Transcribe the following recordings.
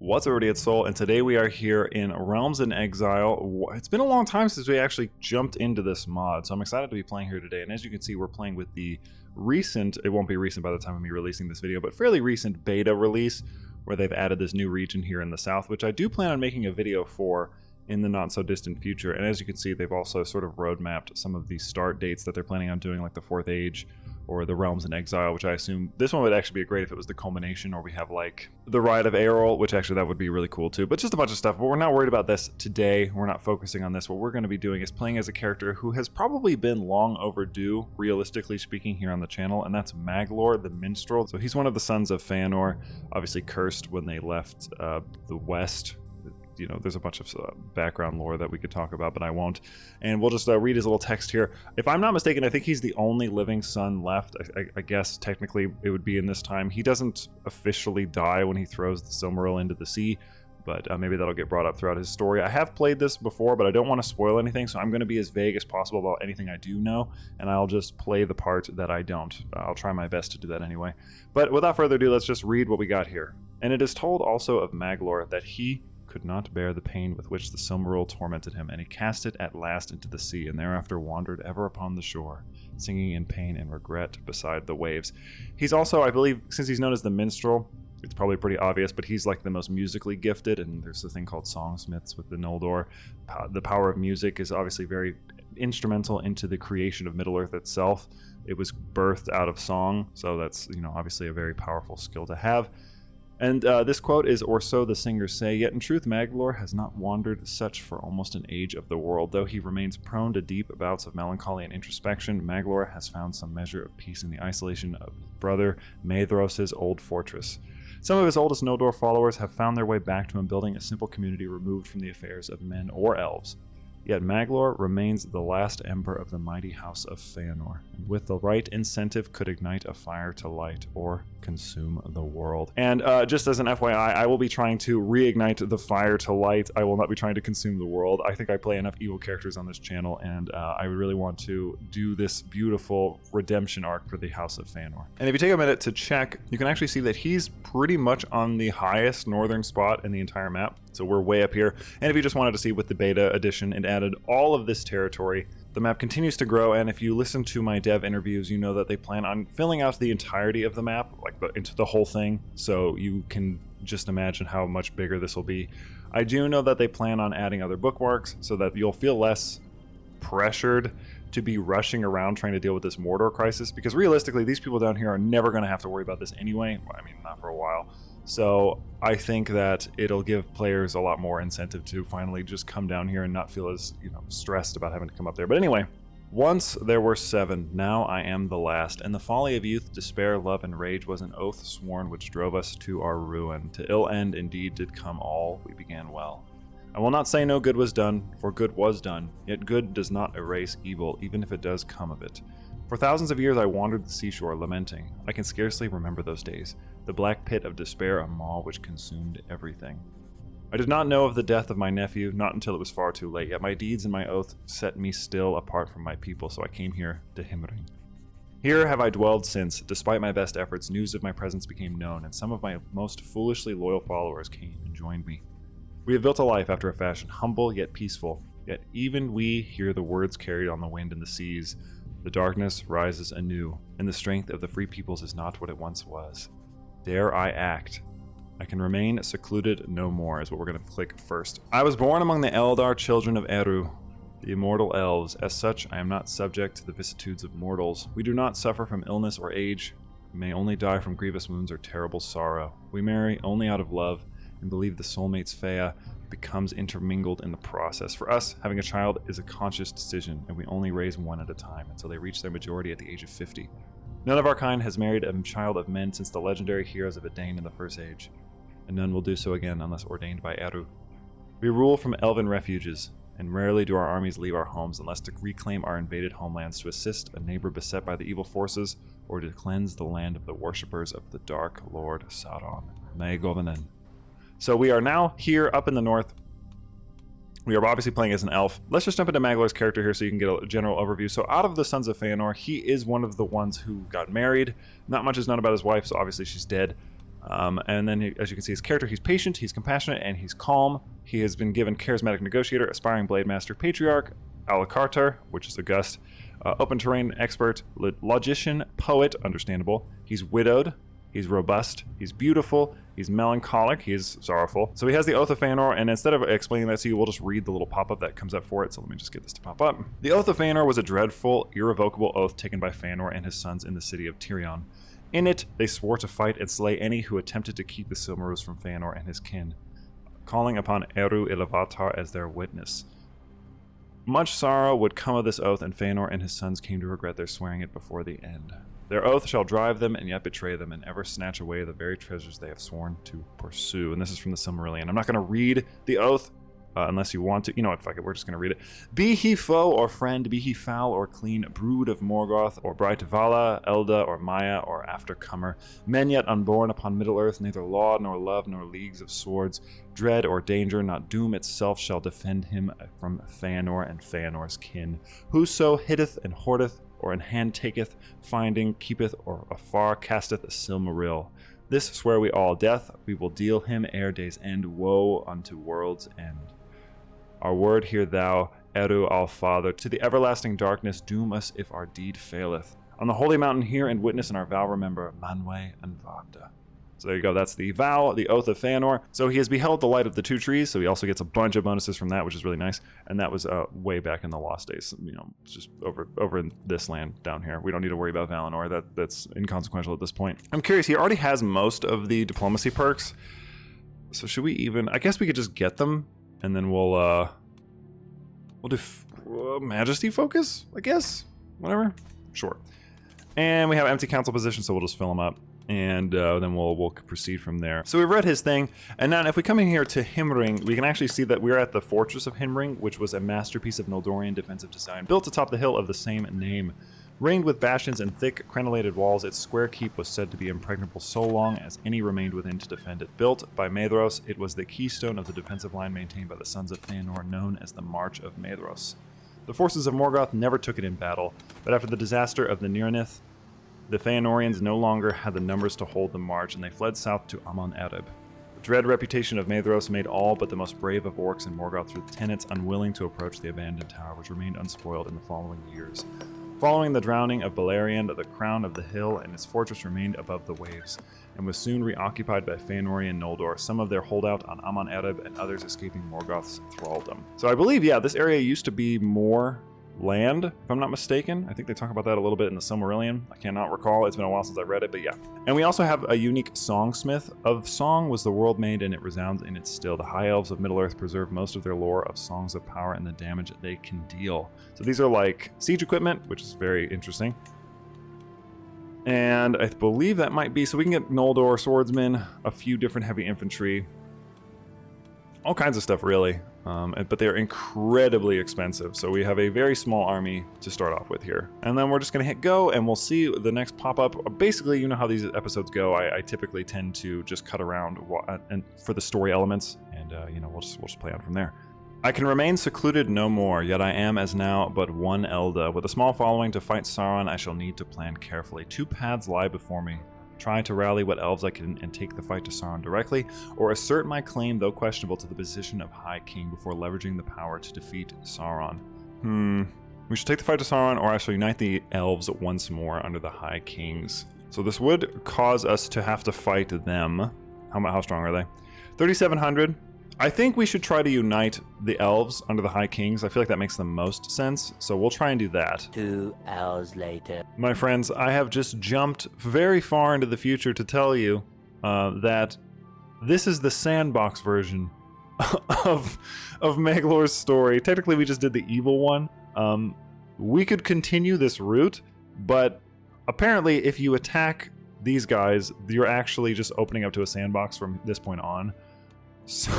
What's up, everybody? It's Soul, and today we are here in Realms in Exile. It's been a long time since we actually jumped into this mod, so I'm excited to be playing here today. And as you can see, we're playing with the recent, it won't be recent by the time of me releasing this video, but fairly recent beta release where they've added this new region here in the south, which I do plan on making a video for in the not so distant future. And as you can see, they've also sort of roadmapped some of the start dates that they're planning on doing, like the Fourth Age or the Realms in Exile, which I assume this one would actually be great if it was the culmination, or we have like the Ride of Errol, which actually that would be really cool too. But just a bunch of stuff. But we're not worried about this today. We're not focusing on this. What we're going to be doing is playing as a character who has probably been long overdue, realistically speaking, here on the channel, and that's Maglor, the minstrel. So he's one of the sons of Fëanor, obviously cursed when they left the West. You know, there's a bunch of background lore that we could talk about, but I won't. And we'll just read his little text here. If I'm not mistaken, I think he's the only living son left. I guess technically it would be in this time. He doesn't officially die when he throws the Silmaril into the sea, but maybe that'll get brought up throughout his story. I have played this before, but I don't want to spoil anything, so I'm going to be as vague as possible about anything I do know, and I'll just play the part that I don't. I'll try my best to do that anyway. But without further ado, let's just read what we got here. And it is told also of Maglor that he could not bear the pain with which the Silmaril tormented him, and he cast it at last into the sea, and thereafter wandered ever upon the shore, singing in pain and regret beside the waves. He's also, I believe, since he's known as the minstrel, it's probably pretty obvious, but he's like the most musically gifted, and there's a thing called songsmiths with the Noldor. The power of music is obviously very instrumental into the creation of Middle-earth itself. It was birthed out of song, so that's, you know, obviously a very powerful skill to have. And this quote is, "Or so the singers say, yet in truth Maglor has not wandered such for almost an age of the world. Though he remains prone to deep bouts of melancholy and introspection, Maglor has found some measure of peace in the isolation of his brother Maedhros' old fortress. Some of his oldest Noldor followers have found their way back to him, building a simple community removed from the affairs of men or elves. Yet Maglor remains the last ember of the mighty house of Fëanor, and with the right incentive could ignite a fire to light or consume the world." And just as an FYI, I will be trying to reignite the fire to light. I will not be trying to consume the world. I think I play enough evil characters on this channel, and I really want to do this beautiful redemption arc for the House of Fëanor. And if you take a minute to check, you can actually see that he's pretty much on the highest northern spot in the entire map. So we're way up here. And if you just wanted to see with the beta edition, it added all of this territory. The map continues to grow, and if you listen to my dev interviews, you know that they plan on filling out the entirety of the map, like into the whole thing, so you can just imagine how much bigger this will be. I do know that they plan on adding other bookmarks so that you'll feel less pressured to be rushing around trying to deal with this Mordor crisis, because realistically, these people down here are never going to have to worry about this anyway. I mean, not for a while. So I think that it'll give players a lot more incentive to finally just come down here and not feel as, you know, stressed about having to come up there. But anyway, once there were 7, now I am the last, and the folly of youth, despair, love, and rage was an oath sworn which drove us to our ruin. To ill end indeed did come all, we began well. I will not say no good was done, for good was done, yet good does not erase evil, even if it does come of it. For thousands of years I wandered the seashore, lamenting. I can scarcely remember those days, the black pit of despair, a maw which consumed everything. I did not know of the death of my nephew, not until it was far too late, yet my deeds and my oath set me still apart from my people, so I came here to Himring. Here have I dwelled since, despite my best efforts, news of my presence became known, and some of my most foolishly loyal followers came and joined me. We have built a life after a fashion, humble yet peaceful, yet even we hear the words carried on the wind and the seas. The darkness rises anew, and the strength of the free peoples is not what it once was. Dare I act? I can remain secluded no more, is what we're going to click first. I was born among the Eldar children of Eru, the immortal elves. As such, I am not subject to the vicissitudes of mortals. We do not suffer from illness or age. We may only die from grievous wounds or terrible sorrow. We marry only out of love, and believe the soulmate's Fëa becomes intermingled in the process. For us, having a child is a conscious decision, and we only raise one at a time until they reach their majority at the age of 50. None of our kind has married a child of men since the legendary heroes of Dane in the First Age, and none will do so again unless ordained by Eru. We rule from elven refuges, and rarely do our armies leave our homes unless to reclaim our invaded homelands, to assist a neighbor beset by the evil forces, or to cleanse the land of the worshippers of the Dark Lord Sauron. May Govenen. So we are now here up in the north. We are obviously playing as an elf. Let's just jump into Maglor's character here so you can get a general overview. So out of the Sons of Fëanor, he is one of the ones who got married. Not much is known about his wife, so obviously she's dead. And then, as you can see, his character, he's patient, he's compassionate, and he's calm. He has been given Charismatic Negotiator, Aspiring Blade Master, Patriarch, Alacartar, which is August, Open Terrain Expert, Logician, Poet, understandable. He's widowed, he's robust, he's beautiful, he's melancholic, he's sorrowful. So he has the Oath of Fëanor, and instead of explaining that to you, we'll just read the little pop-up that comes up for it. So let me just get this to pop up. The Oath of Fëanor was a dreadful, irrevocable oath taken by Fëanor and his sons in the city of Tirion. In it, they swore to fight and slay any who attempted to keep the Silmarils from Fëanor and his kin, calling upon Eru Ilúvatar as their witness. Much sorrow would come of this oath, and Fëanor and his sons came to regret their swearing it before the end. Their oath shall drive them and yet betray them, and ever snatch away the very treasures they have sworn to pursue. And this is from the Silmarillion. I'm not going to read the oath unless you want to. You know what, fuck it, we're just going to read it. Be he foe or friend, be he foul or clean, brood of Morgoth, or bright Vala, Elda, or Maya, or aftercomer, men yet unborn upon Middle-earth, neither law nor love nor leagues of swords, dread or danger, not doom itself shall defend him from Fëanor and Fëanor's kin. Whoso hitteth and hoardeth, or in hand taketh, finding, keepeth, or afar casteth a Silmaril. This swear we all, death we will deal him ere day's end, woe unto world's end. Our word hear thou, Eru All-Father, to the everlasting darkness doom us if our deed faileth. On the holy mountain hear and witness, and our vow remember, Manwë and Vagda. So there you go, that's the vow, the Oath of Fëanor. So he has beheld the light of the two trees, so he also gets a bunch of bonuses from that, which is really nice. And that was way back in the Lost Days, you know, just over in this land down here. We don't need to worry about Valinor, that's inconsequential at this point. I'm curious, he already has most of the diplomacy perks, so should we even, I guess we could just get them, and then we'll do Majesty Focus, I guess, whatever, sure. And we have empty council positions, so we'll just fill them up. And then we'll proceed from there. So we've read his thing, and now if we come in here to Himring, we can actually see that we're at the Fortress of Himring, which was a masterpiece of Noldorian defensive design, built atop the hill of the same name. Ringed with bastions and thick, crenellated walls, its square keep was said to be impregnable so long as any remained within to defend it. Built by Maedhros, it was the keystone of the defensive line maintained by the Sons of Fëanor, known as the March of Maedhros. The forces of Morgoth never took it in battle, but after the disaster of the Nirnaeth, the Fëanorians no longer had the numbers to hold the march, and they fled south to Amon Areb. The dread reputation of Maedhros made all but the most brave of orcs in Morgoth through the tenants unwilling to approach the abandoned tower, which remained unspoiled in the following years. Following the drowning of Balerion, the crown of the hill and its fortress remained above the waves, and was soon reoccupied by Fëanorian Noldor, some of their holdout on Amon Areb and others escaping Morgoth's thraldom. So I believe, yeah, this area used to be more land, if I'm not mistaken. I think they talk about that a little bit in the Silmarillion. I cannot recall. It's been a while since I read it, but yeah. And we also have a unique songsmith. Of song was the world made, and it resounds in it still. The high elves of Middle-earth preserve most of their lore of songs of power and the damage that they can deal. So these are like siege equipment, which is very interesting. And I believe that might be, so we can get Noldor swordsmen, a few different heavy infantry, all kinds of stuff really. But they're incredibly expensive, so we have a very small army to start off with here. And then we're just going to hit go, and we'll see the next pop-up. Basically, you know how these episodes go. I typically tend to just cut around and for the story elements, and you know, we'll just play on from there. I can remain secluded no more, yet I am as now but one Elda. With a small following to fight Sauron, I shall need to plan carefully. Two paths lie before me. Try to rally what elves I can and take the fight to Sauron directly, or assert my claim, though questionable, to the position of High King before leveraging the power to defeat Sauron. We should take the fight to Sauron, or I shall unite the elves once more under the High Kings. So this would cause us to have to fight them. How strong are they? 3,700. I think we should try to unite the elves under the High Kings. I feel like that makes the most sense, so we'll try and do that. 2 hours later. My friends, I have just jumped very far into the future to tell you that this is the sandbox version of Maglor's story. Technically, we just did the evil one. We could continue this route, but apparently if you attack these guys, you're actually just opening up to a sandbox from this point on. So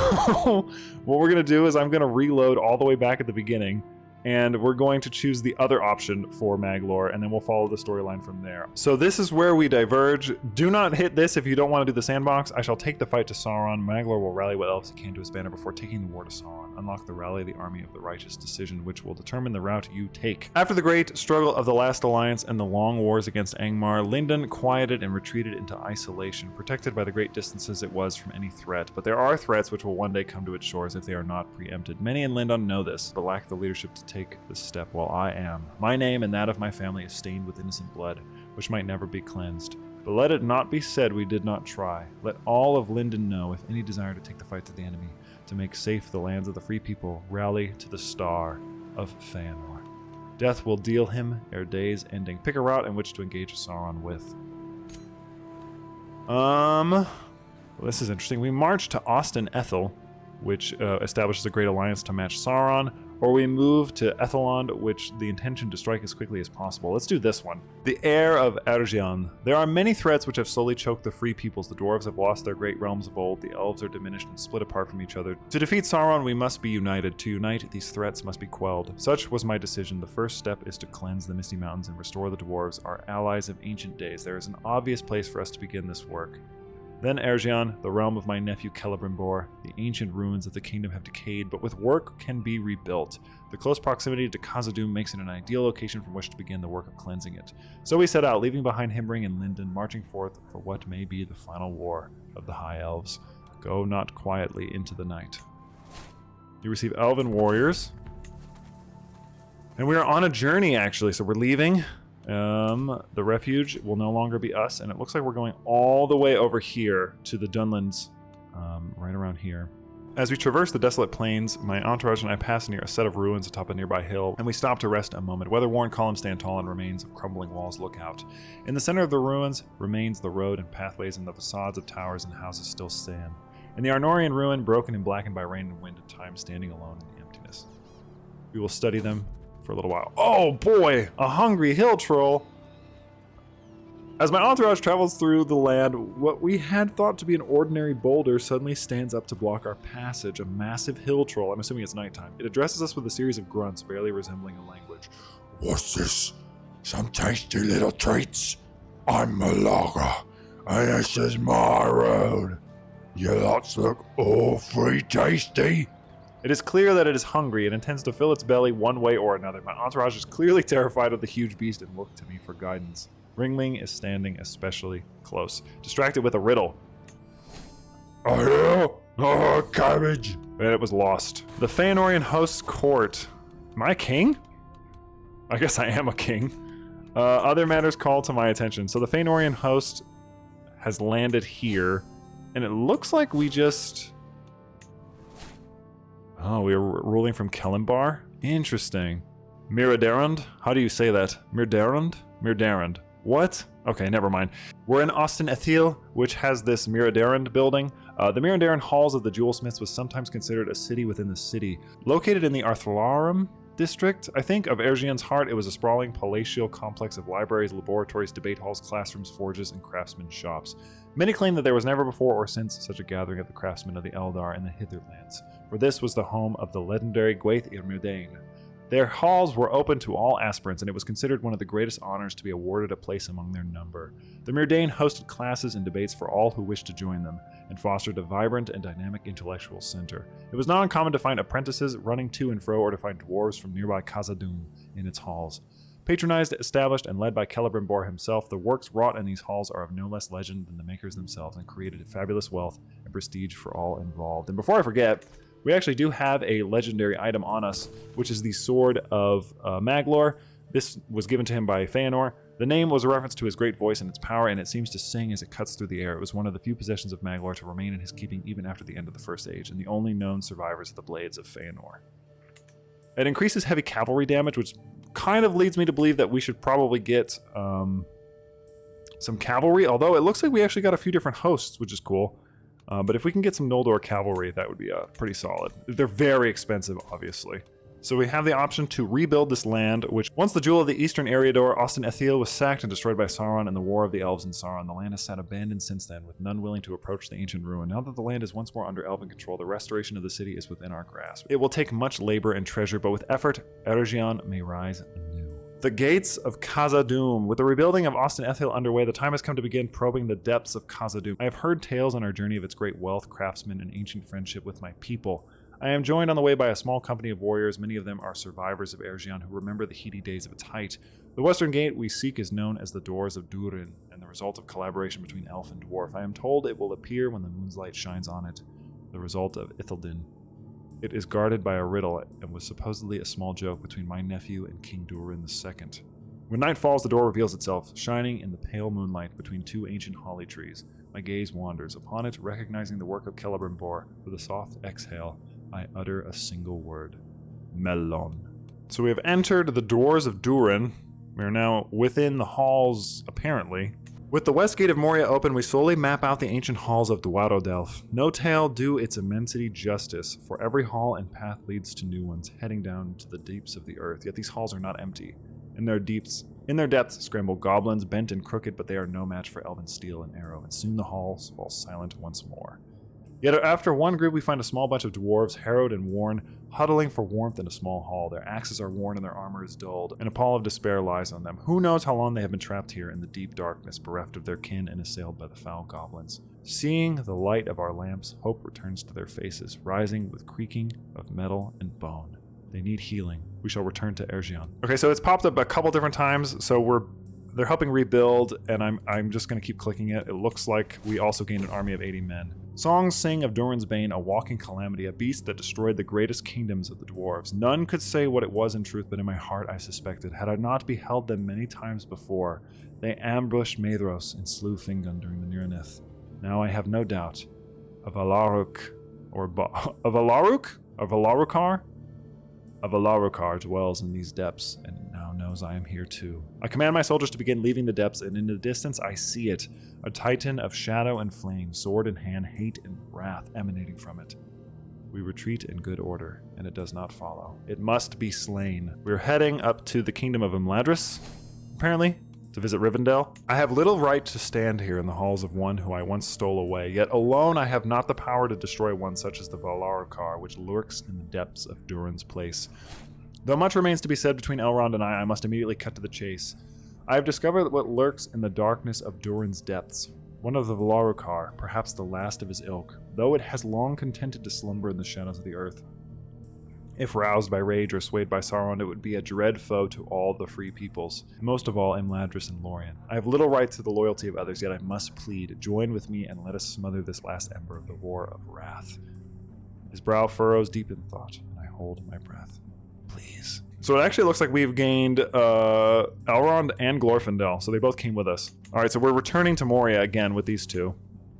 what we're going to do is I'm going to reload all the way back at the beginning, and we're going to choose the other option for Maglor, and then we'll follow the storyline from there. So this is where we diverge. Do not hit this if you don't want to do the sandbox. I shall take the fight to Sauron. Maglor will rally what elves he can to his banner before taking the war to Sauron. unlock the Rally of the Army of the Righteous decision, which will determine the route you take. After the great struggle of the last alliance and the long wars against Angmar, Lindon quieted and retreated into isolation, protected by the great distances it was from any threat. But there are threats which will one day come to its shores if they are not preempted. Many in Lindon know this, but lack the leadership to take this step, while I am. My name and that of my family is stained with innocent blood, which might never be cleansed. But let it not be said we did not try. Let all of Lindon know, if any desire to take the fight to the enemy, to make safe the lands of the free people, rally to the star of Feanor. Death will deal him ere day's ending. Pick a route in which to engage Sauron with. Well, this is interesting. We march to Austin Ethel, which establishes a great alliance to match Sauron, or we move to Ethelond, which the intention to strike as quickly as possible. Let's do this one. The heir of Eregion. There are many threats which have slowly choked the free peoples. The dwarves have lost their great realms of old. The elves are diminished and split apart from each other. To defeat Sauron, we must be united. To unite, these threats must be quelled. Such was my decision. The first step is to cleanse the Misty Mountains and restore the dwarves, our allies of ancient days. There is an obvious place for us to begin this work. Then Eregion, the realm of my nephew Celebrimbor. The ancient ruins of the kingdom have decayed, but with work can be rebuilt. The close proximity to Khazad-dùm makes it an ideal location from which to begin the work of cleansing it. So we set out, leaving behind Himbring and Lindon, marching forth for what may be the final war of the High Elves. Go not quietly into the night. You receive elven warriors. And we are on a journey, actually, so we're leaving. The refuge will no longer be us, and it looks like we're going all the way over here to the Dunlands, right around here. As we traverse the desolate plains, my entourage and I pass near a set of ruins atop a nearby hill, and we stop to rest a moment. Weather-worn columns stand tall and remains of crumbling walls look out. In the center of the ruins remains the road and pathways, and the facades of towers and houses still stand. In the Arnorian ruin, broken and blackened by rain and wind and time, standing alone in the emptiness. We will study them for a little while. Oh boy, a hungry hill troll. As my entourage travels through the land, what we had thought to be an ordinary boulder suddenly stands up to block our passage. A massive hill troll. I'm assuming it's nighttime. It addresses us with a series of grunts, barely resembling a language. What's this? Some tasty little treats? I'm Maglor, and this is my road. You lots look awfully tasty. It is clear that it is hungry and intends to fill its belly one way or another. My entourage is clearly terrified of the huge beast and look to me for guidance. Ringling is standing especially close, distracted with a riddle. Oh, cabbage. And it was lost. The Feanorian host's court. Am I a king? I guess I am a king. Other matters call to my attention. So the Feanorian host has landed here, and it looks like we just... Oh, we were ruling from Kelimbar? Interesting. Miradarand? How do you say that? Mirdarand? Mirdarand. What? Okay, never mind. We're in Austin Ethel, which has this Miradarand building. The Miradarand Halls of the Jewelsmiths was sometimes considered a city within the city. Located in the Arthalarum district, I think, of Eregion's heart, it was a sprawling palatial complex of libraries, laboratories, debate halls, classrooms, forges, and craftsmen's shops. Many claim that there was never before or since such a gathering of the craftsmen of the Eldar in the Hitherlands, for this was the home of the legendary Gwaith Myrdain. Their halls were open to all aspirants, and it was considered one of the greatest honors to be awarded a place among their number. The Myrdain hosted classes and debates for all who wished to join them, and fostered a vibrant and dynamic intellectual center. It was not uncommon to find apprentices running to and fro, or to find dwarves from nearby Khazad-dùm in its halls. Patronized, established, and led by Celebrimbor himself, the works wrought in these halls are of no less legend than the makers themselves, and created fabulous wealth and prestige for all involved. And before I forget, we actually do have a legendary item on us, which is the Sword of Maglor. This was given to him by Feanor. The name was a reference to his great voice and its power, and it seems to sing as it cuts through the air. It was one of the few possessions of Maglor to remain in his keeping even after the end of the First Age, and the only known survivors of the blades of Feanor. It increases heavy cavalry damage, which kind of leads me to believe that we should probably get some cavalry, although it looks like we actually got a few different hosts, which is cool. But if we can get some Noldor cavalry, that would be pretty solid. They're very expensive, obviously. So we have the option to rebuild this land, which once the jewel of the Eastern Eriador, Austin Ethel, was sacked and destroyed by Sauron in the War of the Elves and Sauron. The land has sat abandoned since then, with none willing to approach the ancient ruin. Now that the land is once more under elven control, the restoration of the city is within our grasp. It will take much labor and treasure, but with effort, Eregion may rise anew. The gates of Khazad-dùm. With the rebuilding of Austin Ethel underway, the time has come to begin probing the depths of Khazad-dùm. I have heard tales on our journey of its great wealth, craftsmen, and ancient friendship with my people. I am joined on the way by a small company of warriors. Many of them are survivors of Eregion who remember the heady days of its height. The western gate we seek is known as the Doors of Durin, and the result of collaboration between elf and dwarf. I am told it will appear when the moon's light shines on it, the result of Ithildin. It is guarded by a riddle and was supposedly a small joke between my nephew and King Durin II. When night falls, the door reveals itself, shining in the pale moonlight between two ancient holly trees. My gaze wanders upon it, recognizing the work of Celebrimbor. With a soft exhale, I utter a single word. Melon. So we have entered the Doors of Durin. We are now within the halls, apparently. With the west gate of Moria open, we slowly map out the ancient halls of Dwarodelf. No tale do its immensity justice, for every hall and path leads to new ones, heading down to the deeps of the earth. Yet these halls are not empty. In their depths scramble goblins, bent and crooked, but they are no match for elven steel and arrow, and soon the halls fall silent once more. Yet after one group, we find a small bunch of dwarves, harrowed and worn, huddling for warmth in a small hall. Their axes are worn and their armor is dulled, and a pall of despair lies on them. Who knows how long they have been trapped here in the deep darkness, bereft of their kin and assailed by the foul goblins. Seeing the light of our lamps, hope returns to their faces, rising with creaking of metal and bone. They need healing. We shall return to Eregion. Okay, so it's popped up a couple different times, so they're helping rebuild, and I'm just going to keep clicking it. It looks like we also gained an army of 80 men. Songs sing of Durin's Bane, a walking calamity, a beast that destroyed the greatest kingdoms of the dwarves. None could say what it was in truth, but in my heart I suspected. Had I not beheld them many times before, they ambushed Maedhros and slew Fingon during the Niranith. Now I have no doubt. A Valarukar dwells in these depths, and now knows I am here too. I command my soldiers to begin leaving the depths, and in the distance I see it, a titan of shadow and flame, sword in hand, hate and wrath emanating from it. We retreat in good order, and it does not follow. It must be slain. We're heading up to the kingdom of Imladris, apparently, to visit Rivendell. I have little right to stand here in the halls of one who I once stole away, yet alone I have not the power to destroy one such as the Valarukar, which lurks in the depths of Durin's place. Though much remains to be said between Elrond and I must immediately cut to the chase. I have discovered what lurks in the darkness of Durin's depths. One of the Valarukar, perhaps the last of his ilk, though it has long contented to slumber in the shadows of the earth. If roused by rage or swayed by Sauron, it would be a dread foe to all the free peoples, most of all Imladris and Lorien. I have little right to the loyalty of others, yet I must plead. Join with me and let us smother this last ember of the war of wrath. His brow furrows deep in thought, and I hold my breath. Please. So it actually looks like we've gained Elrond and Glorfindel, so they both came with us. Alright, so we're returning to Moria again with these two.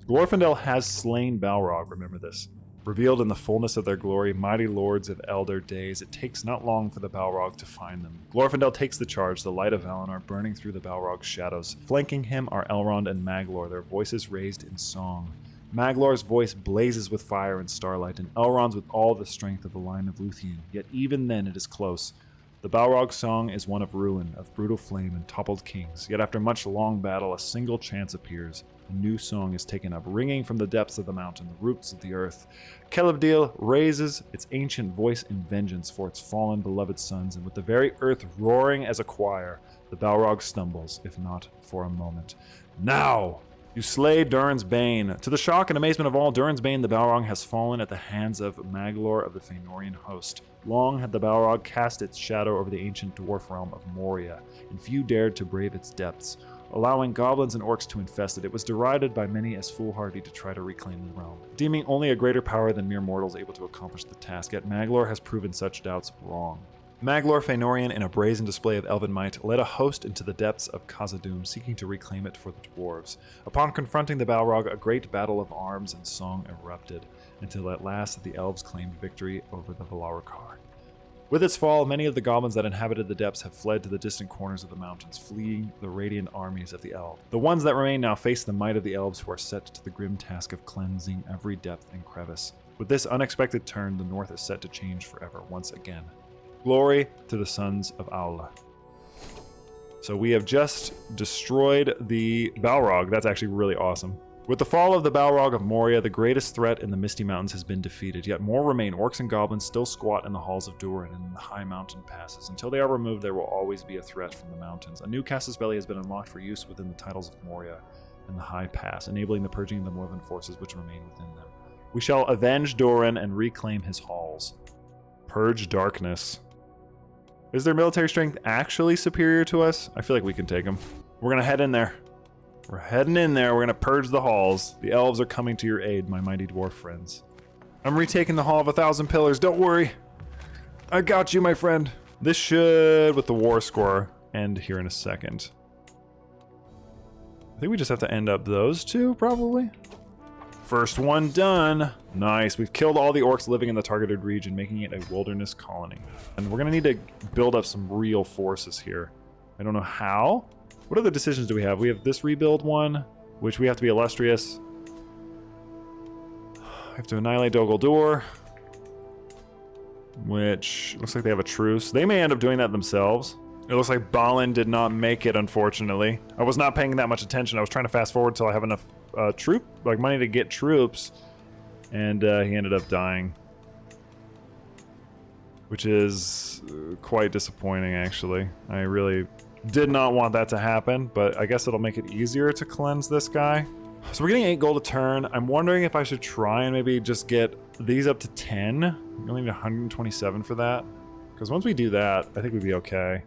Glorfindel has slain Balrog, remember this. Revealed in the fullness of their glory, mighty lords of elder days, it takes not long for the Balrog to find them. Glorfindel takes the charge, the light of Valinor burning through the Balrog's shadows. Flanking him are Elrond and Maglor, their voices raised in song. Maglor's voice blazes with fire and starlight, and Elrond's with all the strength of the line of Luthien. Yet even then it is close. The Balrog's song is one of ruin, of brutal flame and toppled kings. Yet after much long battle, a single chance appears. A new song is taken up, ringing from the depths of the mountain, the roots of the earth. Celebdil raises its ancient voice in vengeance for its fallen beloved sons, and with the very earth roaring as a choir, the Balrog stumbles, if not for a moment. Now! You slay Durin's Bane. To the shock and amazement of all, Durin's Bane, the Balrog, has fallen at the hands of Maglor of the Fëanorian host. Long had the Balrog cast its shadow over the ancient dwarf realm of Moria, and few dared to brave its depths. Allowing goblins and orcs to infest it, it was derided by many as foolhardy to try to reclaim the realm, deeming only a greater power than mere mortals able to accomplish the task, yet Maglor has proven such doubts wrong. Maglor Fëanorian, in a brazen display of elven might, led a host into the depths of Khazad-dùm, seeking to reclaim it for the dwarves. Upon confronting the Balrog, a great battle of arms and song erupted, until at last the elves claimed victory over the Valarukar. With its fall, many of the goblins that inhabited the depths have fled to the distant corners of the mountains, fleeing the radiant armies of the elves. The ones that remain now face the might of the elves, who are set to the grim task of cleansing every depth and crevice. With this unexpected turn, the north is set to change forever once again. Glory to the sons of Aula. So we have just destroyed the Balrog. That's actually really awesome. With the fall of the Balrog of Moria, the greatest threat in the Misty Mountains has been defeated, yet more remain. Orcs and goblins still squat in the halls of Durin and in the high mountain passes. Until they are removed, there will always be a threat from the mountains. A new Casus Belli has been unlocked for use within the titles of Moria and the High Pass, enabling the purging of the Northern forces which remain within them. We shall avenge Durin and reclaim his halls. Purge darkness. Is their military strength actually superior to us? I feel like we can take them. We're gonna head in there. We're heading in there. We're gonna purge the halls. The elves are coming to your aid, my mighty dwarf friends. I'm retaking the Hall of 1,000 Pillars. Don't worry. I got you, my friend. This should, with the war score, end here in a second. I think we just have to end up those two, probably. First one done. Nice. We've killed all the orcs living in the targeted region, making it a wilderness colony. And we're gonna need to build up some real forces here. I don't know how. What other decisions do we have? We have this rebuild one, which we have to be illustrious. We have to annihilate Dol Guldur, which looks like they have a truce. They may end up doing that themselves. It looks like Bane did not make it, unfortunately. I was not paying that much attention. I was trying to fast forward until I have enough money to get troops, and he ended up dying, which is quite disappointing, actually. I really did not want that to happen, but I guess it'll make it easier to cleanse this guy. So we're getting 8 gold a turn. I'm wondering if I should try and maybe just get these up to 10. We only need 127 for that, because once we do that, I think we'd be okay.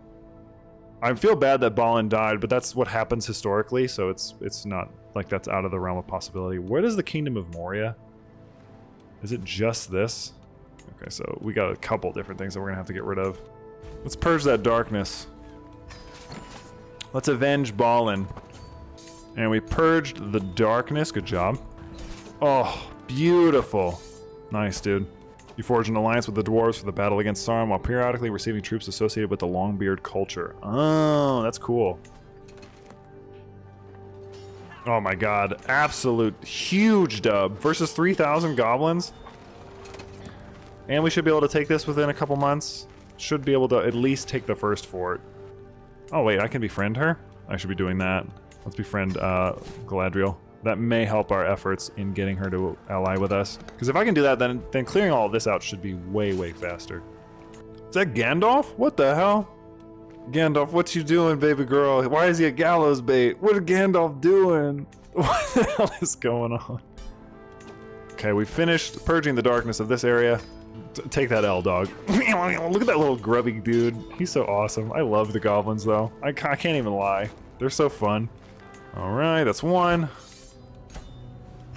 I feel bad that Balen died, but that's what happens historically, so it's not like that's out of the realm of possibility. Where is the Kingdom of Moria? Is it just this? Okay, so we got a couple different things that we're gonna have to get rid of. Let's purge that darkness. Let's avenge Balen. And we purged the darkness. Good job. Oh, beautiful. Nice, dude. You forged an alliance with the dwarves for the battle against Sauron while periodically receiving troops associated with the Longbeard culture. Oh, that's cool. Oh my god. Absolute huge dub. Versus 3,000 goblins. And we should be able to take this within a couple months. Should be able to at least take the first fort. Oh wait, I can befriend her? I should be doing that. Let's befriend Galadriel. That may help our efforts in getting her to ally with us. Because if I can do that, then clearing all of this out should be way, way faster. Is that Gandalf? What the hell? Gandalf, what you doing, baby girl? Why is he a gallows bait? What is Gandalf doing? What the hell is going on? Okay, we finished purging the darkness of this area. Take that L, dog. Look at that little grubby dude. He's so awesome. I love the goblins, though. I can't even lie. They're so fun. All right, that's one.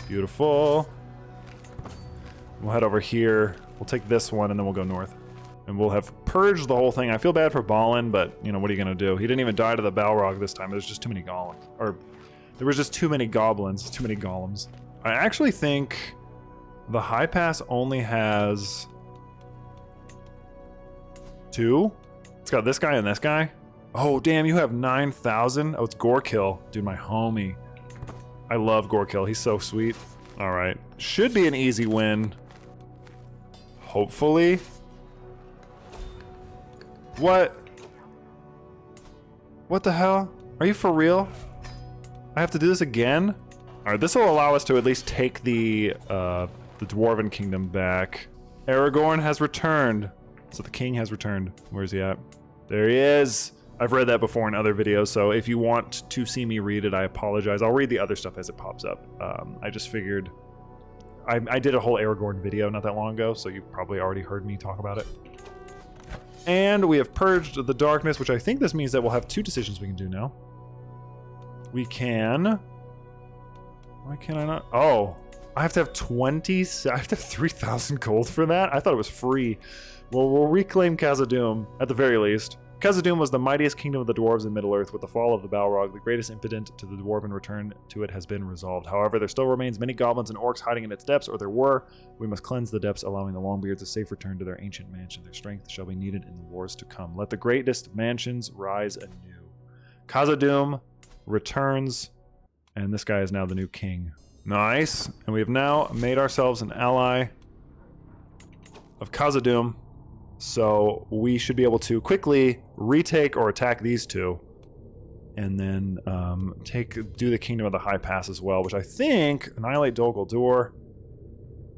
Beautiful. We'll head over here. We'll take this one, and then we'll go north. And we'll have purged the whole thing. I feel bad for Balen, but, you know, what are you going to do? He didn't even die to the Balrog this time. There's just too many golems. Or, there was just too many goblins. Too many golems. I actually think the High Pass only has 2. It's got this guy and this guy. Oh, damn, you have 9,000? Oh, it's Gorkill. Dude, my homie. I love Gorkill. He's so sweet. All right. Should be an easy win. Hopefully. What? What the hell? Are you for real? I have to do this again? All right, this will allow us to at least take the Dwarven Kingdom back. Aragorn has returned. So the king has returned. Where's he at? There he is. I've read that before in other videos, so if you want to see me read it, I apologize. I'll read the other stuff as it pops up. I just figured... I did a whole Aragorn video not that long ago, so you've probably already heard me talk about it. And we have purged the darkness, which I think this means that we'll have 2 decisions we can do now. We can... Why can I not? Oh, I have to have 20... I have to have 3,000 gold for that? I thought it was free. Well, we'll reclaim Khazad-dùm, at the very least. Khazad-dùm was the mightiest kingdom of the dwarves in Middle-earth. With the fall of the Balrog, the greatest impediment to the dwarven return to it has been resolved. However, there still remains many goblins and orcs hiding in its depths, or there were. We must cleanse the depths, allowing the Longbeards a safe return to their ancient mansion. Their strength shall be needed in the wars to come. Let the greatest mansions rise anew. Khazad-dùm returns, and this guy is now the new king. Nice. And we have now made ourselves an ally of Khazad-dùm. So we should be able to quickly retake or attack these 2. And then do the Kingdom of the High Pass as well, which I think annihilate Dol Guldur.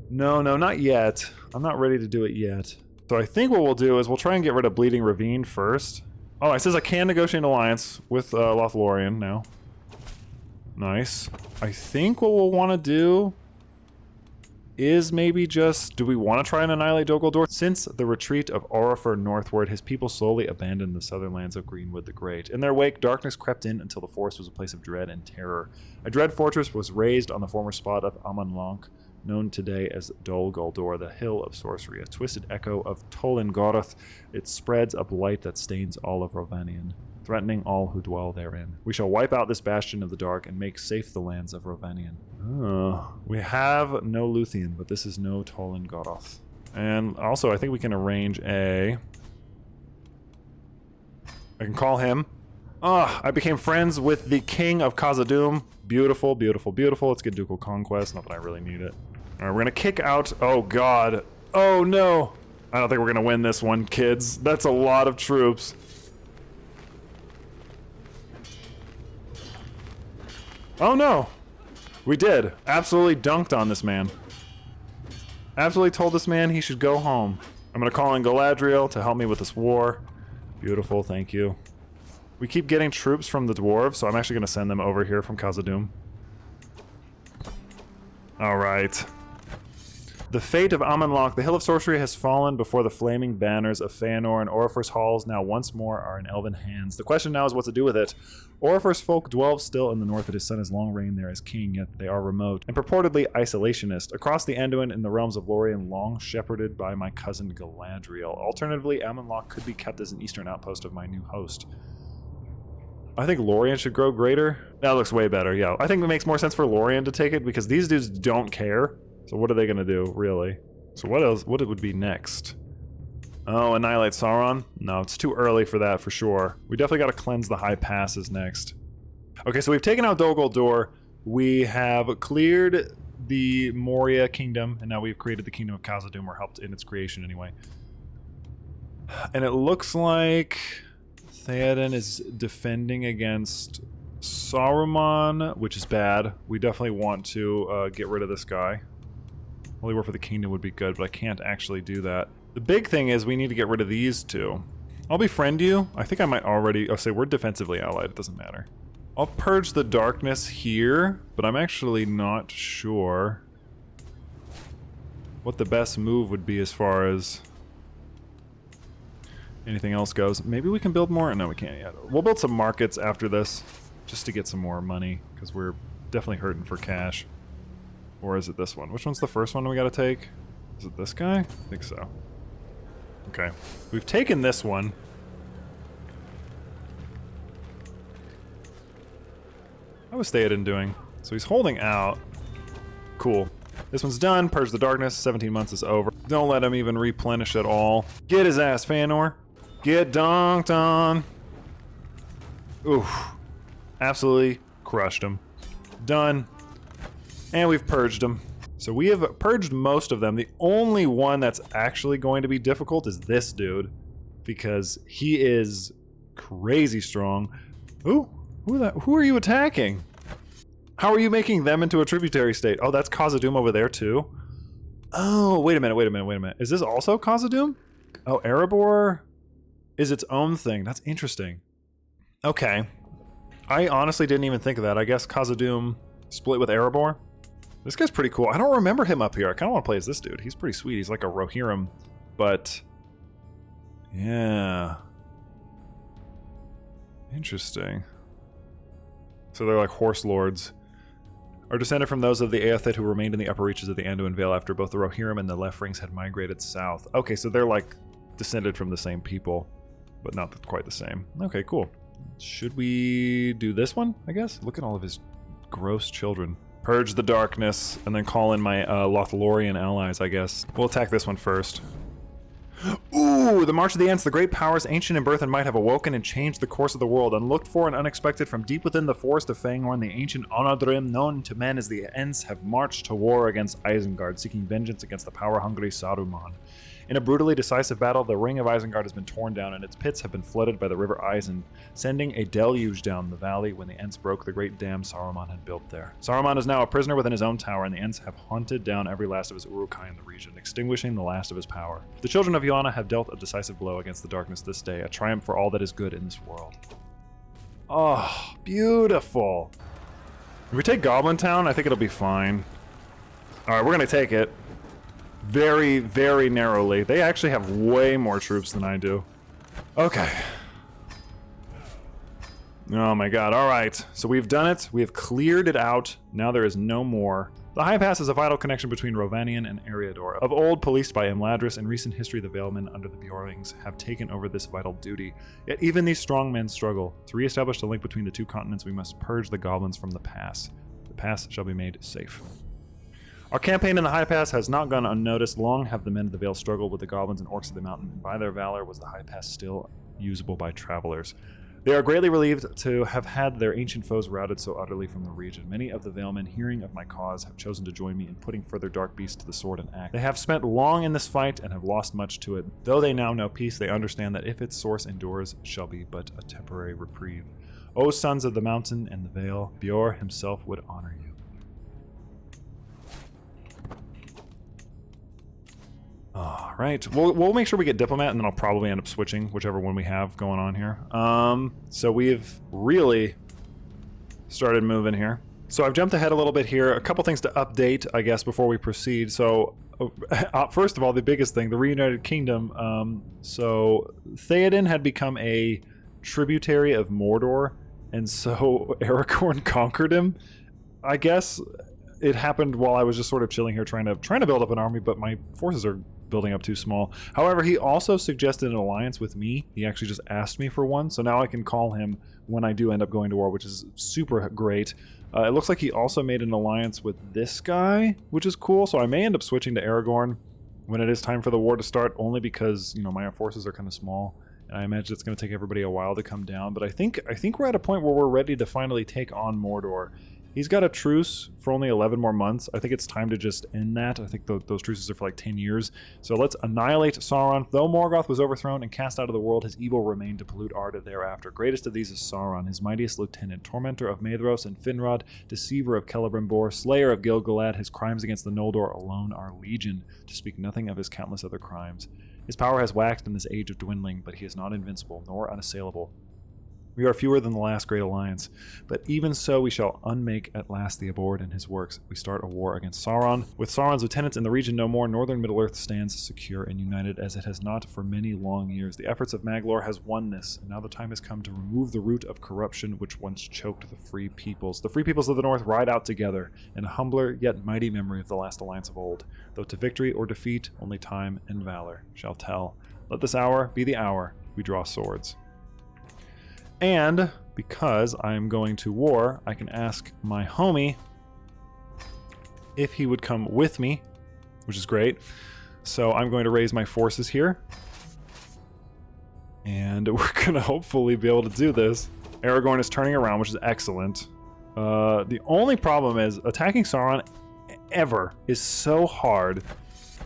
No, not yet. I'm not ready to do it yet. So I think what we'll do is we'll try and get rid of Bleeding Ravine first. Oh, it says I can negotiate an alliance with Lothlorien now. Nice. I think what we'll want to do is maybe just, do we want to try and annihilate Dol Guldur? Since the retreat of Aurifer northward, his people slowly abandoned the southern lands of Greenwood the Great. In their wake, darkness crept in until the forest was a place of dread and terror. A dread fortress was raised on the former spot of Amanlanc, known today as Dol Guldur, the Hill of Sorcery, a twisted echo of Tolengoroth. It spreads a blight that stains all of Rovanion, threatening all who dwell therein. We shall wipe out this bastion of the dark and make safe the lands of Rovanion. Oh, we have no Luthien, but this is no Tolengoroth. And also, I think we can arrange I can call him. I became friends with the King of Khazad-dùm. Beautiful, beautiful, beautiful. Let's get Ducal Conquest. Not that I really need it. Alright, we're gonna kick out... Oh, God. Oh, no. I don't think we're gonna win this one, kids. That's a lot of troops. Oh, no. We did. Absolutely dunked on this man. Absolutely told this man he should go home. I'm gonna call in Galadriel to help me with this war. Beautiful, thank you. We keep getting troops from the dwarves, so I'm actually gonna send them over here from Khazad-dùm. Alright. The fate of Amanlanc, the Hill of Sorcery, has fallen before the flaming banners of Feanor, and Aurifer's halls now once more are in elven hands. The question now is what to do with it. Aurifer's folk dwell still in the north, but his son has long reigned there as king, yet they are remote and purportedly isolationist. Across the Anduin in the realms of Lorien, long shepherded by my cousin Galadriel. Alternatively, Amanlanc could be kept as an eastern outpost of my new host. I think Lorien should grow greater. That looks way better, yeah. I think it makes more sense for Lorien to take it because these dudes don't care. So what are they gonna do, really? So what else? What would be next? Oh, annihilate Sauron? No, it's too early for that for sure. We definitely gotta cleanse the high passes next. Okay, so we've taken out Dol Guldur. We have cleared the Moria kingdom, and now we've created the kingdom of Khazad-dùm, or helped in its creation anyway. And it looks like Theoden is defending against Saruman, which is bad. We definitely want to get rid of this guy. Holy War for the Kingdom would be good, but I can't actually do that. The big thing is we need to get rid of these two. I'll befriend you. I think I might already... Oh, say we're defensively allied. It doesn't matter. I'll purge the darkness here, but I'm actually not sure what the best move would be as far as anything else goes. Maybe we can build more? No, we can't yet. We'll build some markets after this just to get some more money, because we're definitely hurting for cash. Or is it this one? Which one's the first one we gotta take? Is it this guy? I think so. Okay. We've taken this one. How was Theoden doing? So he's holding out. Cool. This one's done. Purge the darkness. 17 months is over. Don't let him even replenish at all. Get his ass, Feanor. Get donked on. Oof. Absolutely crushed him. Done. And we've purged them. So we have purged most of them. The only one that's actually going to be difficult is this dude, because he is crazy strong. Ooh, who are you attacking? How are you making them into a tributary state? Oh, that's Khazad-dùm over there too? Oh, wait a minute. Is this also Khazad-dùm? Oh, Erebor is its own thing. That's interesting. Okay. I honestly didn't even think of that. I guess Khazad-dùm split with Erebor. This guy's pretty cool. I don't remember him up here. I kind of want to play as this dude. He's pretty sweet. He's like a Rohirrim, but yeah. Interesting. So they're like horse lords. Are descended from those of the Eothid who remained in the upper reaches of the Anduin Vale after both the Rohirrim and the Lefrings had migrated south. Okay, so they're like descended from the same people, but not quite the same. Okay, cool. Should we do this one, I guess? Look at all of his gross children. Purge the darkness, and then call in my Lothlorien allies, I guess. We'll attack this one first. Ooh, the March of the Ents. The great powers, ancient in birth and might, have awoken and changed the course of the world. Unlooked for and unexpected from deep within the forest of Fangorn, the ancient Onodrim, known to men as the Ents, have marched to war against Isengard, seeking vengeance against the power-hungry Saruman. In a brutally decisive battle, the ring of Isengard has been torn down, and its pits have been flooded by the river Isen, sending a deluge down the valley when the Ents broke the great dam Saruman had built there. Saruman is now a prisoner within his own tower, and the Ents have hunted down every last of his Uruk-hai in the region, extinguishing the last of his power. The children of Yona have dealt a decisive blow against the darkness this day, a triumph for all that is good in this world. Oh, beautiful. If we take Goblin Town, I think it'll be fine. All right, we're going to take it. Very, very narrowly. They actually have way more troops than I do. Okay. Oh my god, alright. So we've done it. We have cleared it out. Now there is no more. The High Pass is a vital connection between Rovanion and Eriador. Of old, policed by Imladris, in recent history the Valemen under the Bjorlings have taken over this vital duty. Yet even these strong men struggle. To re-establish the link between the two continents, we must purge the goblins from the pass. The pass shall be made safe. Our campaign in the High Pass has not gone unnoticed. Long have the men of the Vale struggled with the goblins and orcs of the mountain, and by their valor was the High Pass still usable by travelers. They are greatly relieved to have had their ancient foes routed so utterly from the region. Many of the Valemen, hearing of my cause, have chosen to join me in putting further dark beasts to the sword and axe. They have spent long in this fight and have lost much to it. Though they now know peace, they understand that if its source endures, it shall be but a temporary reprieve. O sons of the mountain and the Vale, Bjor himself would honor you. All right, we'll make sure we get Diplomat, and then I'll probably end up switching whichever one we have going on here. So we've really started moving here. So I've jumped ahead a little bit here. A couple things to update, I guess, before we proceed. So first of all, the biggest thing, the Reunited Kingdom. So Theoden had become a tributary of Mordor, and so Aragorn conquered him. I guess it happened while I was just sort of chilling here trying to build up an army, but my forces are building up too small. However, he also suggested an alliance with me. He actually just asked me for one, so now I can call him when I do end up going to war, which is super great. It looks like he also made an alliance with this guy, which is cool, so I may end up switching to Aragorn when it is time for the war to start, only because, you know, my forces are kind of small, and I imagine it's going to take everybody a while to come down, but I think we're at a point where we're ready to finally take on Mordor. He's got a truce for only 11 more months. I think it's time to just end that. I think those truces are for like 10 years. So let's annihilate Sauron. Though Morgoth was overthrown and cast out of the world, his evil remained to pollute Arda thereafter. Greatest of these is Sauron, his mightiest lieutenant, tormentor of Maedhros and Finrod, deceiver of Celebrimbor, slayer of Gil-galad. His crimes against the Noldor alone are legion, to speak nothing of his countless other crimes. His power has waxed in this age of dwindling, but he is not invincible, nor unassailable. We are fewer than the last great alliance, but even so we shall unmake at last the abhorred in his works. We start a war against Sauron. With Sauron's lieutenants in the region no more, northern Middle-earth stands secure and united as it has not for many long years. The efforts of Maglor has won this, and now the time has come to remove the root of corruption which once choked the free peoples. The free peoples of the north ride out together, in a humbler yet mighty memory of the last alliance of old. Though to victory or defeat, only time and valor shall tell. Let this hour be the hour we draw swords. And because I'm going to war, I can ask my homie if he would come with me, which is great. So I'm going to raise my forces here. And we're going to hopefully be able to do this. Aragorn is turning around, which is excellent. The only problem is attacking Sauron ever is so hard.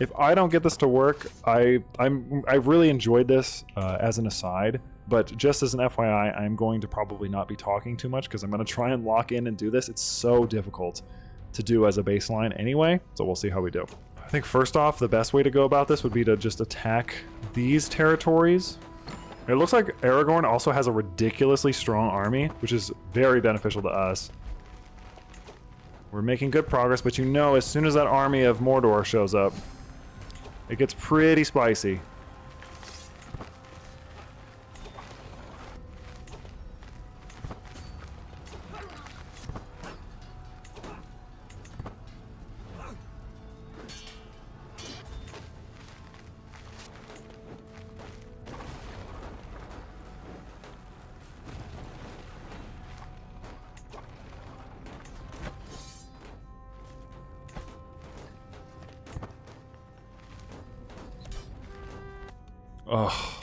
If I don't get this to work, I've really enjoyed this as an aside. But just as an FYI, I'm going to probably not be talking too much because I'm going to try and lock in and do this. It's so difficult to do as a baseline anyway, so we'll see how we do. I think first off, the best way to go about this would be to just attack these territories. It looks like Aragorn also has a ridiculously strong army, which is very beneficial to us. We're making good progress, but you know, as soon as that army of Mordor shows up, it gets pretty spicy. Oh,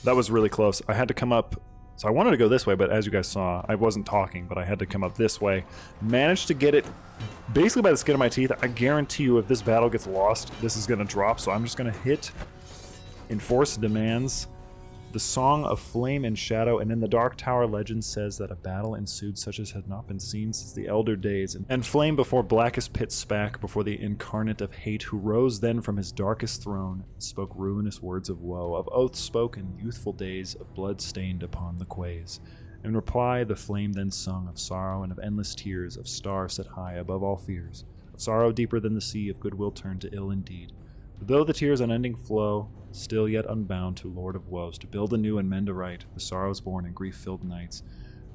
that was really close. I had to come up, so I wanted to go this way, but as you guys saw, I wasn't talking, but I had to come up this way. Managed to get it basically by the skin of my teeth. I guarantee you if this battle gets lost, this is going to drop, so I'm just going to hit Enforce Demands, the Song of Flame and Shadow, and in the Dark Tower legend says that a battle ensued such as had not been seen since the elder days, and flame before blackest pit spak before the incarnate of hate, who rose then from his darkest throne and spoke ruinous words of woe, of oaths spoken, youthful days, of blood stained upon the quays. In reply the flame then sung of sorrow and of endless tears, of star set high above all fears, Sorrow deeper than the sea of goodwill turned to ill indeed. Though the tears unending flow, still yet unbound to Lord of Woes, to build anew and mend aright the sorrows born in grief-filled nights.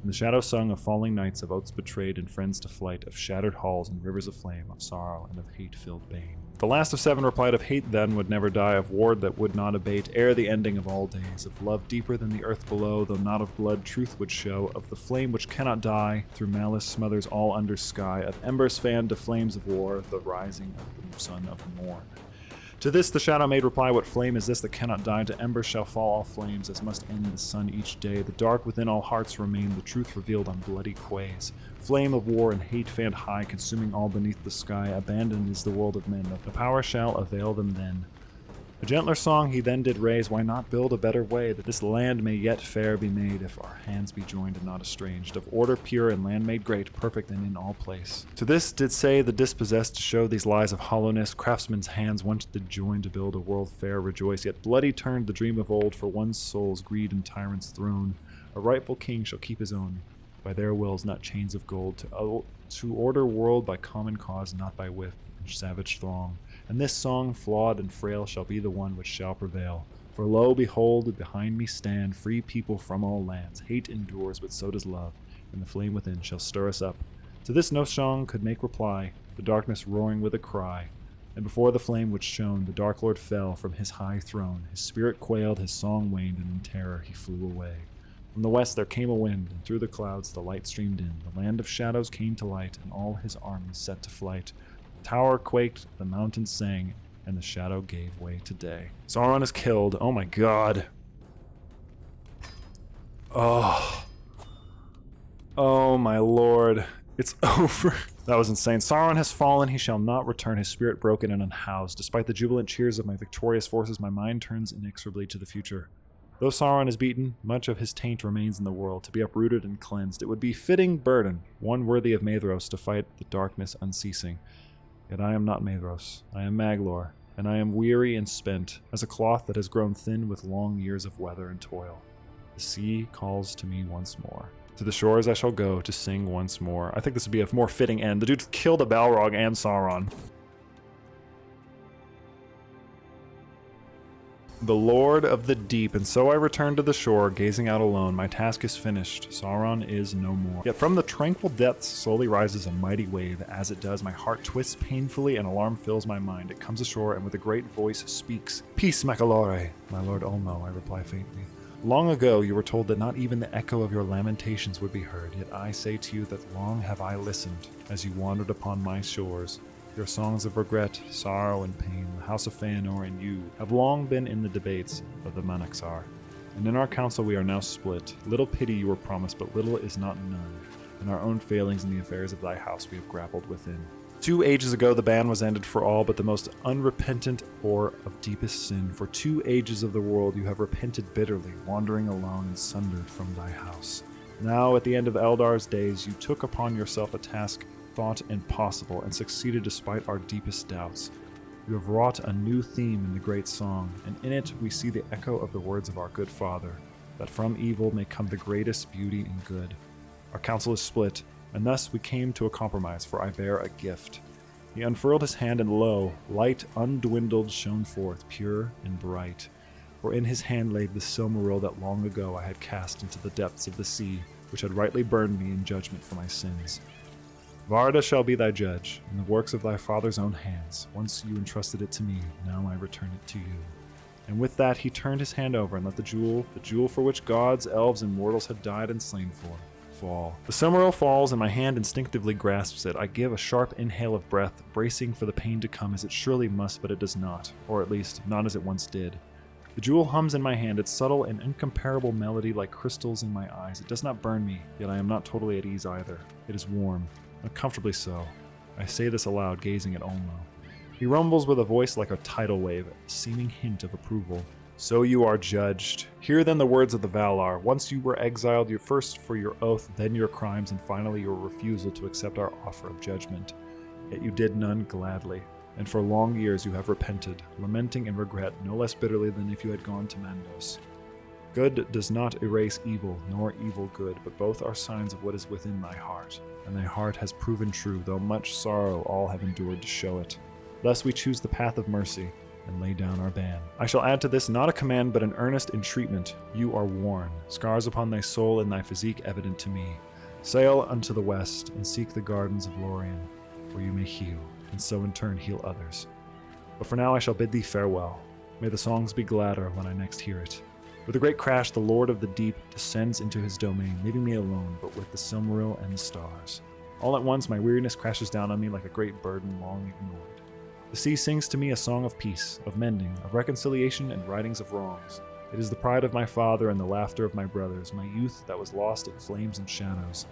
And the shadow sung of falling nights, of oaths betrayed and friends to flight, of shattered halls and rivers of flame, of sorrow and of hate-filled bane. The last of 7 replied, of hate then would never die, of war that would not abate, ere the ending of all days, of love deeper than the earth below, though not of blood truth would show, of the flame which cannot die, through malice smothers all under sky, of embers fanned to flames of war, the rising of the sun of morn. To this the shadow made reply, what flame is this that cannot die? To embers shall fall all flames, as must end the sun each day. The dark within all hearts remain, the truth revealed on bloody quays. Flame of war and hate fanned high, consuming all beneath the sky. Abandoned is the world of men, no power shall avail them then. A gentler song he then did raise, why not build a better way, that this land may yet fair be made, if our hands be joined and not estranged, of order pure and land made great, perfect and in all place. To this did say the dispossessed, to show these lies of hollowness, craftsmen's hands once did join to build a world fair rejoice, yet bloody turned the dream of old, for one soul's greed and tyrant's throne. A rightful king shall keep his own, by their wills, not chains of gold, to order world by common cause, not by whip and savage throng. And this song, flawed and frail, shall be the one which shall prevail. For lo, behold, behind me stand free people from all lands. Hate endures, but so does love, and the flame within shall stir us up. To this no song could make reply, the darkness roaring with a cry. And before the flame which shone, the Dark Lord fell from his high throne. His spirit quailed, his song waned, and in terror he flew away. From the west there came a wind, and through the clouds the light streamed in. The land of shadows came to light, and all his armies set to flight. The tower quaked, the mountains sang, and the shadow gave way to day. Sauron is killed. Oh my god. Oh. Oh my lord. It's over. That was insane. Sauron has fallen. He shall not return, his spirit broken and unhoused. Despite the jubilant cheers of my victorious forces, my mind turns inexorably to the future. Though Sauron is beaten, much of his taint remains in the world, to be uprooted and cleansed. It would be fitting burden, one worthy of Maedhros, to fight the darkness unceasing. Yet I am not Maedhros. I am Maglor, and I am weary and spent, as a cloth that has grown thin with long years of weather and toil. The sea calls to me once more. To the shores I shall go to sing once more. I think this would be a more fitting end. The dude killed a Balrog and Sauron. The Lord of the Deep, and so I return to the shore, gazing out alone. My task is finished. Sauron is no more. Yet from the tranquil depths slowly rises a mighty wave. As it does, my heart twists painfully, and alarm fills my mind. It comes ashore, and with a great voice speaks. Peace, Maglor, my lord Ulmo, I reply faintly. Long ago you were told that not even the echo of your lamentations would be heard, yet I say to you that long have I listened, as you wandered upon my shores. Your songs of regret, sorrow, and pain, the house of Feanor and you, have long been in the debates of the Manaxar. And in our council we are now split. Little pity you were promised, but little is not none. In our own failings in the affairs of thy house we have grappled within. 2 ages ago the ban was ended for all but the most unrepentant or of deepest sin. For 2 ages of the world you have repented bitterly, wandering alone and sundered from thy house. Now at the end of Eldar's days you took upon yourself a task thought impossible, and succeeded despite our deepest doubts. You have wrought a new theme in the great song, and in it we see the echo of the words of our good father, that from evil may come the greatest beauty and good. Our council is split, and thus we came to a compromise, for I bear a gift. He unfurled his hand, and lo, light undwindled shone forth, pure and bright. For in his hand lay the Silmaril that long ago I had cast into the depths of the sea, which had rightly burned me in judgment for my sins. Varda shall be thy judge, in the works of thy father's own hands. Once you entrusted it to me, now I return it to you. And with that he turned his hand over and let the jewel for which gods, elves, and mortals had died and slain for, fall. The Silmaril falls, and my hand instinctively grasps it. I give a sharp inhale of breath, bracing for the pain to come, as it surely must, but it does not, or at least not as it once did. The jewel hums in my hand, its subtle and incomparable melody like crystals in my eyes. It does not burn me, yet I am not totally at ease either. It is warm. Uncomfortably so. I say this aloud, gazing at Ulmo. He rumbles with a voice like a tidal wave, a seeming hint of approval. So you are judged. Hear then the words of the Valar. Once you were exiled, you first for your oath, then your crimes, and finally your refusal to accept our offer of judgment. Yet you did none gladly, and for long years you have repented, lamenting and regret no less bitterly than if you had gone to Mandos. Good does not erase evil, nor evil good, but both are signs of what is within thy heart. And thy heart has proven true, though much sorrow all have endured to show it. Thus we choose the path of mercy, and lay down our ban. I shall add to this not a command, but an earnest entreatment. You are worn, scars upon thy soul and thy physique evident to me. Sail unto the west, and seek the gardens of Lorien, where you may heal, and so in turn heal others. But for now I shall bid thee farewell. May the songs be gladder when I next hear it. With a great crash, the Lord of the Deep descends into his domain, leaving me alone, but with the Silmaril and the stars. All at once, my weariness crashes down on me like a great burden long ignored. The sea sings to me a song of peace, of mending, of reconciliation, and rightings of wrongs. It is the pride of my father and the laughter of my brothers, my youth that was lost in flames and shadows.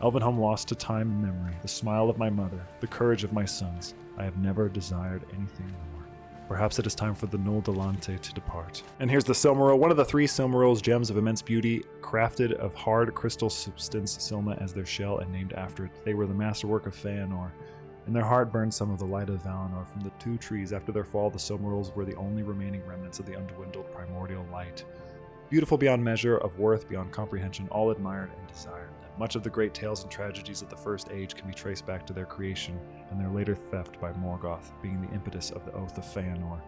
Elvenhome lost to time and memory, the smile of my mother, the courage of my sons. I have never desired anything more. Perhaps it is time for the Nol Delante to depart. And here's the Silmaril, one of the 3 Silmarils, gems of immense beauty, crafted of hard crystal substance, Silma as their shell and named after it. They were the masterwork of Feanor. In their heart burned some of the light of Valinor. From the 2 trees after their fall, the Silmarils were the only remaining remnants of the undwindled primordial light. Beautiful beyond measure, of worth beyond comprehension, all admired and desired them. Much of the great tales and tragedies of the First Age can be traced back to their creation, and their later theft by Morgoth being the impetus of the Oath of Feanor.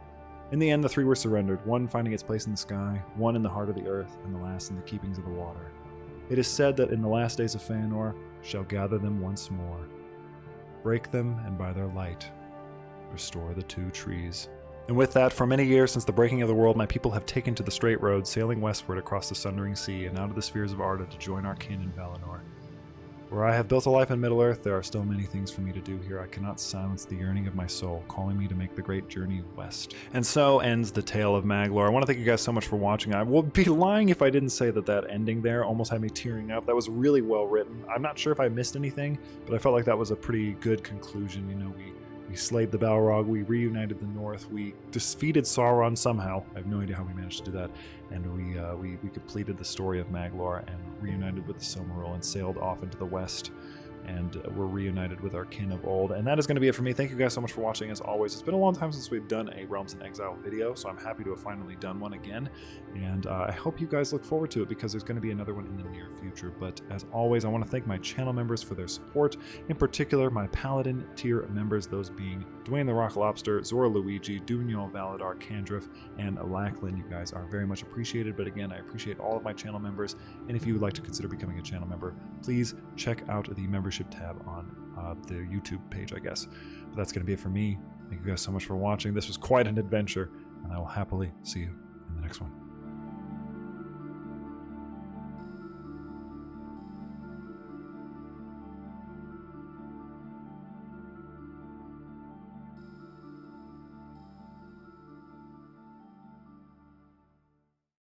In the end, the 3 were surrendered, one finding its place in the sky, one in the heart of the earth, and the last in the keepings of the water. It is said that in the last days of Feanor shall gather them once more, break them, and by their light restore the 2 trees. And with that, for many years since the breaking of the world, my people have taken to the straight road, sailing westward across the sundering sea and out of the spheres of Arda to join our kin in Valinor. Where I have built a life in Middle-earth, there are still many things for me to do here. I cannot silence the yearning of my soul, calling me to make the great journey west. And so ends the tale of Maglor. I want to thank you guys so much for watching. I will be lying if I didn't say that ending there almost had me tearing up. That was really well written. I'm not sure if I missed anything, but I felt like that was a pretty good conclusion. You know, we slayed the Balrog, we reunited the North, we defeated Sauron somehow. I have no idea how we managed to do that. And we completed the story of Maglor and reunited with the Silmaril and sailed off into the west. And we're reunited with our kin of old. And that is going to be it for me. Thank you guys so much for watching, as always. It's been a long time since we've done a Realms in Exile video, so I'm happy to have finally done one again. And I hope you guys look forward to it, because there's going to be another one in the near future. But as always, I want to thank my channel members for their support. In particular, my Paladin tier members, those being Dwayne the Rock Lobster, Zora Luigi, Dunyo, Valadar, Candriff, and Lacklin. You guys are very much appreciated. But again, I appreciate all of my channel members. And if you would like to consider becoming a channel member, please check out the membership tab on the YouTube page, I guess. But that's going to be it for me. Thank you guys so much for watching. This was quite an adventure, and I will happily see you in the next one.